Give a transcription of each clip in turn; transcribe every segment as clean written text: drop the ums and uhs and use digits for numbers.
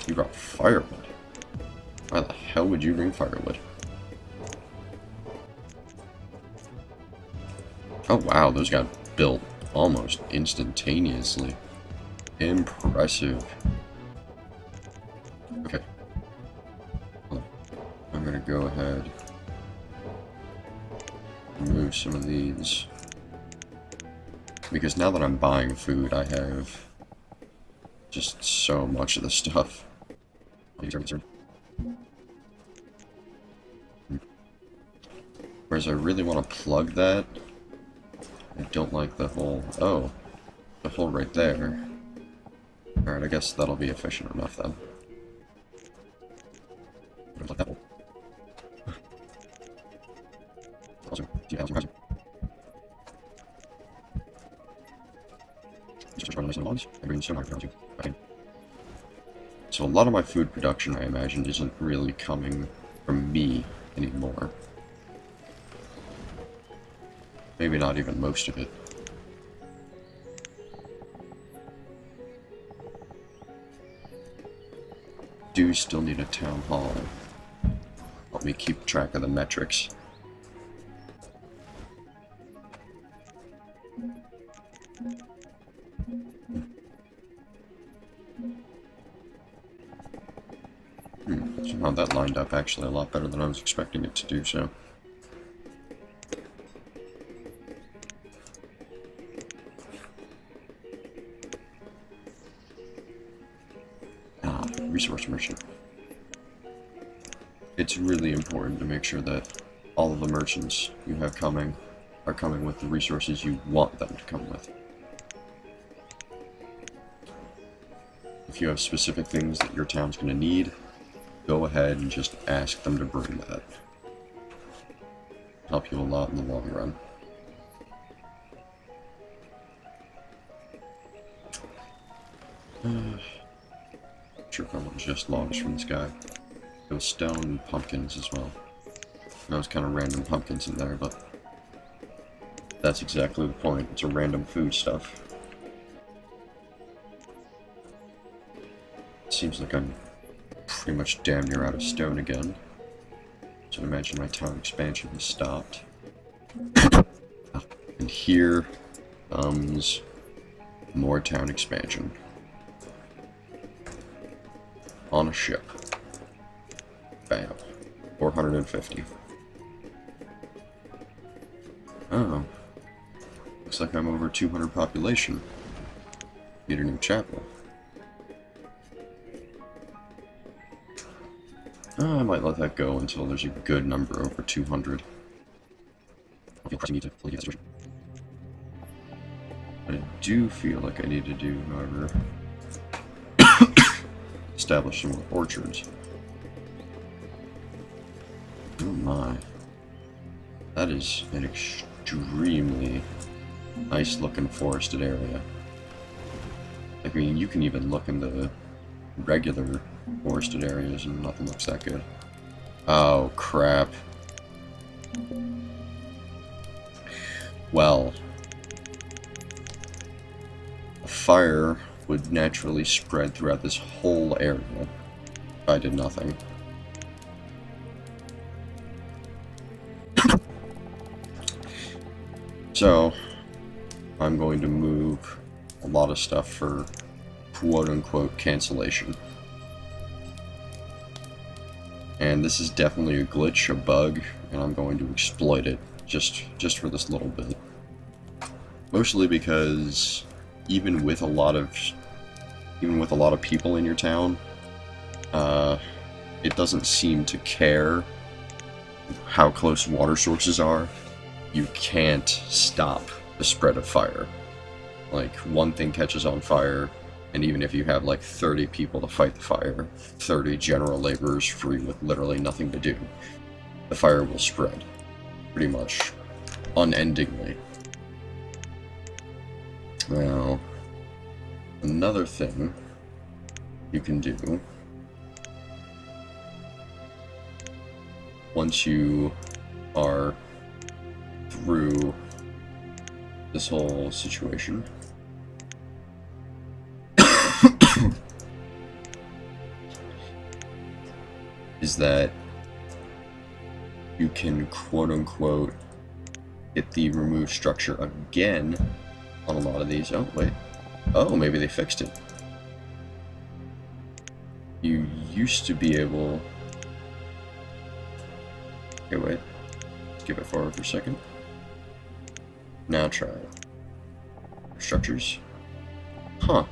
You brought firewood. Why the hell would you bring firewood? Oh wow, those got built almost instantaneously. Impressive. Okay. I'm gonna go ahead and move some of these. Because now that I'm buying food, I have just so much of the stuff. Whereas I really want to plug that. I don't like the hole. Oh, the hole right there. Alright, I guess that'll be efficient enough then. Like that hole. Awesome. So a lot of my food production, I imagine, isn't really coming from me anymore. Maybe not even most of it. Do still need a town hall. Help me keep track of the metrics. Somehow that lined up actually a lot better than I was expecting it to do so. Resource merchant. It's really important to make sure that all of the merchants you have coming are coming with the resources you want them to come with. If you have specific things that your town's going to need, go ahead and just ask them to bring that. Help you a lot in the long run. Sure if I want just logs from this guy. There was stone and pumpkins as well. That was kind of random pumpkins in there, but that's exactly the point. It's a random food stuff. Seems like I'm pretty much damn near out of stone again. So I imagine my town expansion has stopped. And here comes more town expansion. On a ship. Bam. 450. Oh. Looks like I'm over 200 population. Need a new chapel. I might let that go until there's a good number over 200. What I do feel like I need to do, however, establish some more orchards. Oh my. That is an extremely nice looking forested area. I mean, you can even look in the regular forested areas and nothing looks that good. Oh crap. Well, a fire would naturally spread throughout this whole area if I did nothing. So, I'm going to move a lot of stuff for quote-unquote cancellation. And this is definitely a glitch, a bug, and I'm going to exploit it just for this little bit. Mostly because even with a lot of people in your town, it doesn't seem to care how close water sources are. You can't stop the spread of fire. Like, one thing catches on fire, and even if you have like 30 people to fight the fire, 30 general laborers free with literally nothing to do, the fire will spread. Pretty much unendingly. Now, another thing you can do once you are through this whole situation is that you can quote-unquote hit the remove structure again on a lot of these. Oh, wait. Oh, maybe they fixed it. You used to be able... Okay, wait. Skip it forward for a second. Now try it. Structures. Huh.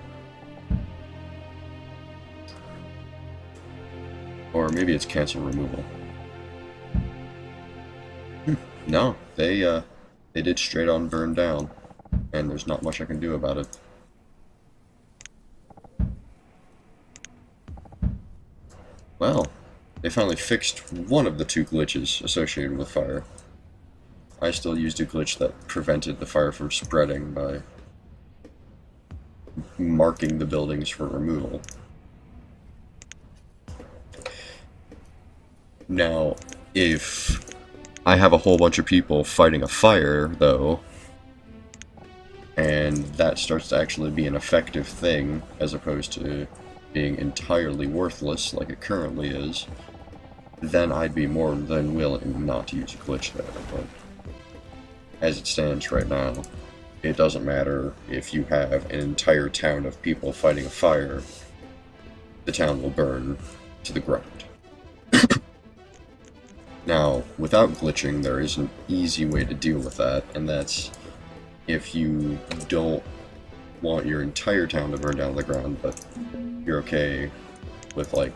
Or maybe it's cancel removal. No, they did straight on burn down, and there's not much I can do about it. Well, they finally fixed one of the two glitches associated with fire. I still used a glitch that prevented the fire from spreading by marking the buildings for removal. Now, if I have a whole bunch of people fighting a fire, though, and that starts to actually be an effective thing, as opposed to being entirely worthless like it currently is, then I'd be more than willing not to use a glitch there. But as it stands right now, it doesn't matter if you have an entire town of people fighting a fire, the town will burn to the ground. Now, without glitching, there is an easy way to deal with that, and that's if you don't want your entire town to burn down to the ground, but you're okay with, like,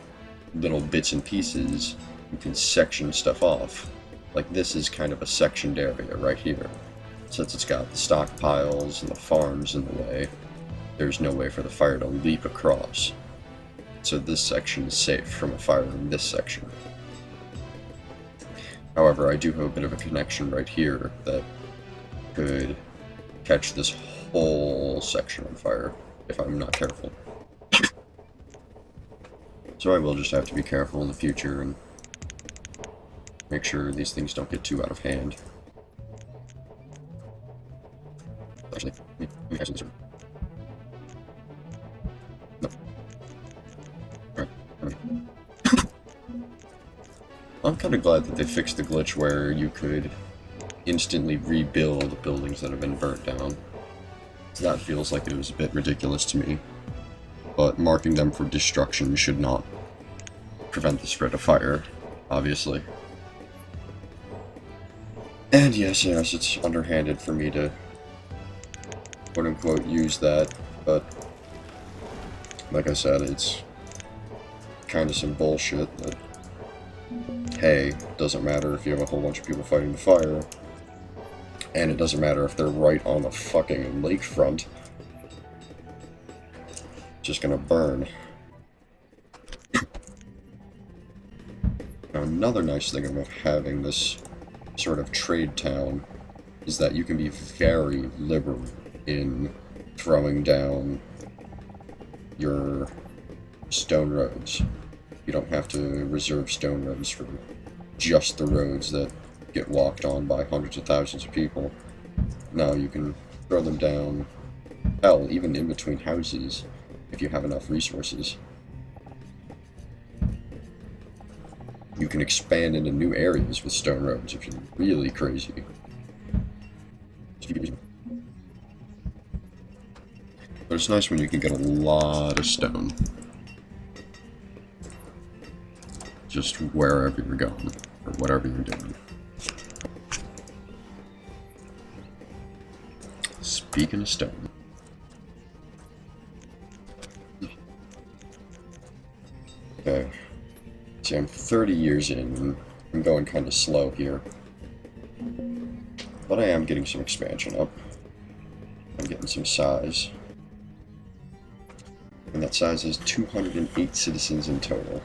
little bits and pieces, you can section stuff off. Like, this is kind of a sectioned area right here. Since it's got the stockpiles and the farms in the way, there's no way for the fire to leap across. So this section is safe from a fire in this section. However, I do have a bit of a connection right here that could catch this whole section on fire if I'm not careful. So I will just have to be careful in the future and make sure these things don't get too out of hand. Actually, let me catch this. No. Alright. I'm kind of glad that they fixed the glitch where you could instantly rebuild buildings that have been burnt down. That feels like it was a bit ridiculous to me. But marking them for destruction should not prevent the spread of fire, obviously. And yes, it's underhanded for me to quote-unquote use that, but like I said, it's kind of some bullshit that, hey, it doesn't matter if you have a whole bunch of people fighting the fire, and it doesn't matter if they're right on the fucking lakefront. It's just gonna burn. Now, another nice thing about having this sort of trade town is that you can be very liberal in throwing down your stone roads. You don't have to reserve stone roads for just the roads that get walked on by hundreds of thousands of people. Now you can throw them down, hell, even in between houses, if you have enough resources. You can expand into new areas with stone roads if you're really crazy. But it's nice when you can get a lot of stone. Just wherever you're going, or whatever you're doing. Speaking of stone. Okay. See, I'm 30 years in, and I'm going kind of slow here. But I am getting some expansion up. I'm getting some size. And that size is 208 citizens in total.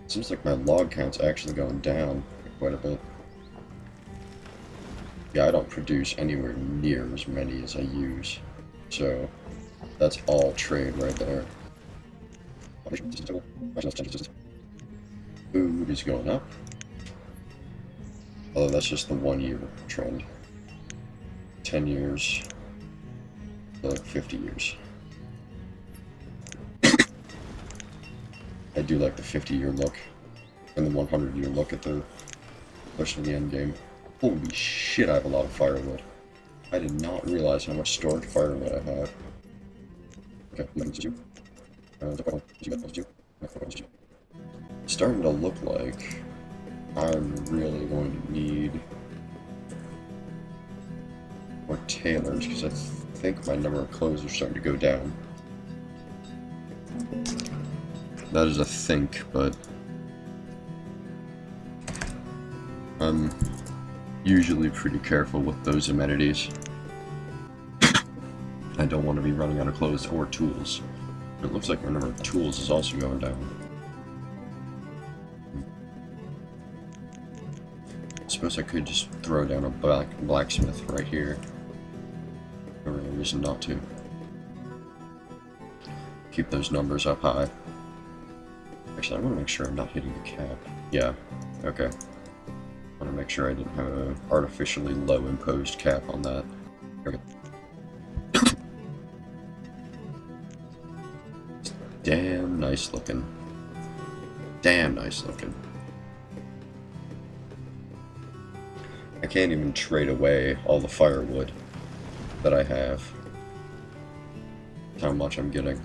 Seems like my log count's actually going down quite a bit. Yeah, I don't produce anywhere near as many as I use. So, that's all trade right there. Food is going up. Although that's just the 1 year trend. 10 years, like 50 years. I do like the 50-year look and the 100-year look at the push to the end game. Holy shit, I have a lot of firewood. I did not realize how much stored firewood I have. Okay, it's starting to look like I'm really going to need more tailors, because I think my number of clothes are starting to go down. That is a think, but I'm usually pretty careful with those amenities. I don't want to be running out of clothes or tools. It looks like my number of tools is also going down. I suppose I could just throw down a blacksmith right here. No real reason not to. Keep those numbers up high. Actually, I want to make sure I'm not hitting the cap. Yeah, okay. I want to make sure I didn't have an artificially low imposed cap on that. Okay. Damn nice looking. Damn nice looking. I can't even trade away all the firewood that I have. How much I'm getting.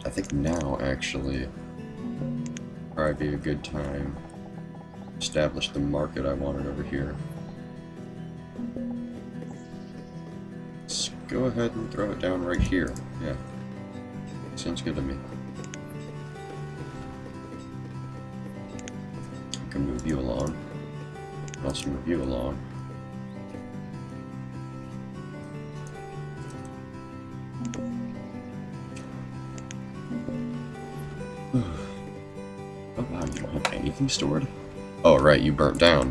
I think now, actually, would probably be a good time to establish the market I wanted over here. Let's go ahead and throw it down right here. Yeah, sounds good to me. I can move you along. I'll also move you along. Oh wow, you don't have anything stored? Oh right, you burnt down.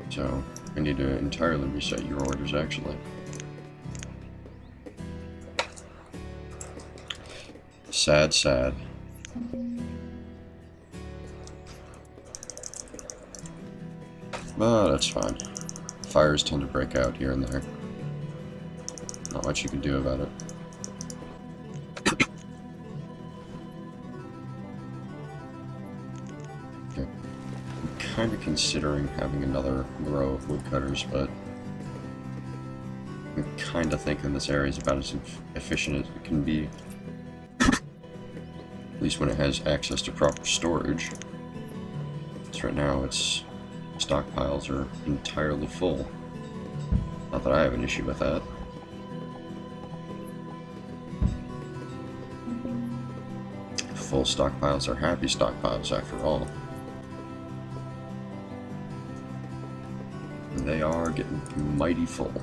So, I need to entirely reset your orders, actually. Sad, sad. But that's fine. Fires tend to break out here and there. Not much you can do about it. Okay. I'm kind of considering having another row of woodcutters, but I'm kind of thinking this area is about as efficient as it can be. At least when it has access to proper storage. Because right now its stockpiles are entirely full. Not that I have an issue with that. Full stockpiles are happy stockpiles, after all. And they are getting mighty full.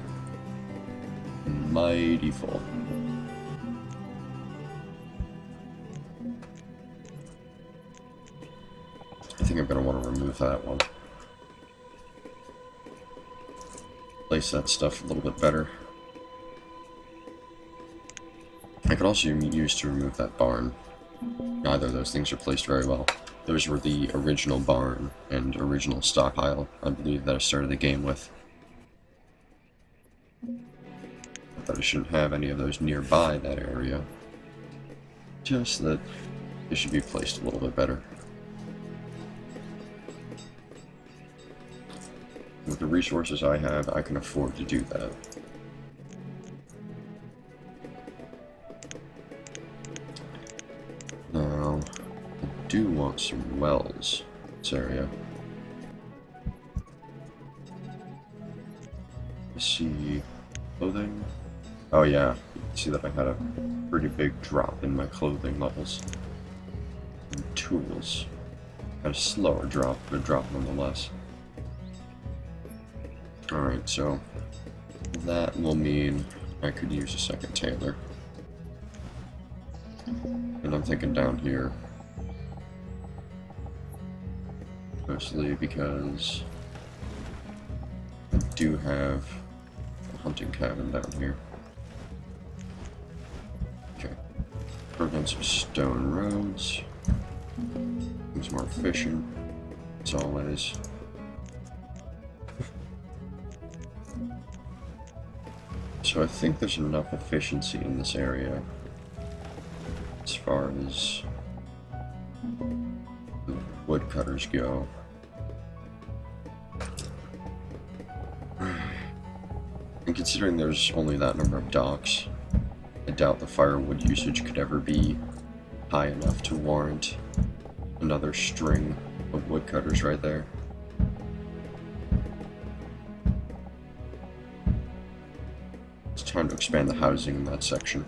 Mighty full. I think I'm going to want to remove that one. Place that stuff a little bit better. I could also use to remove that barn. Neither of those things are placed very well. Those were the original barn and original stockpile, I believe, that I started the game with. But I shouldn't have any of those nearby that area. Just that they should be placed a little bit better. With the resources I have, I can afford to do that. Now, I do want some wells in this area. Let's see, clothing. Oh yeah, you can see that I had a pretty big drop in my clothing levels. And tools. Had a slower drop, but a drop nonetheless. Alright, so that will mean I could use a second tailor. And I'm thinking down here. Mostly because I do have a hunting cabin down here. Okay. Put in some stone roads. It's more efficient, as always. So I think there's enough efficiency in this area as far as the woodcutters go. And considering there's only that number of docks, I doubt the firewood usage could ever be high enough to warrant another string of woodcutters right there. It's time to expand the housing in that section.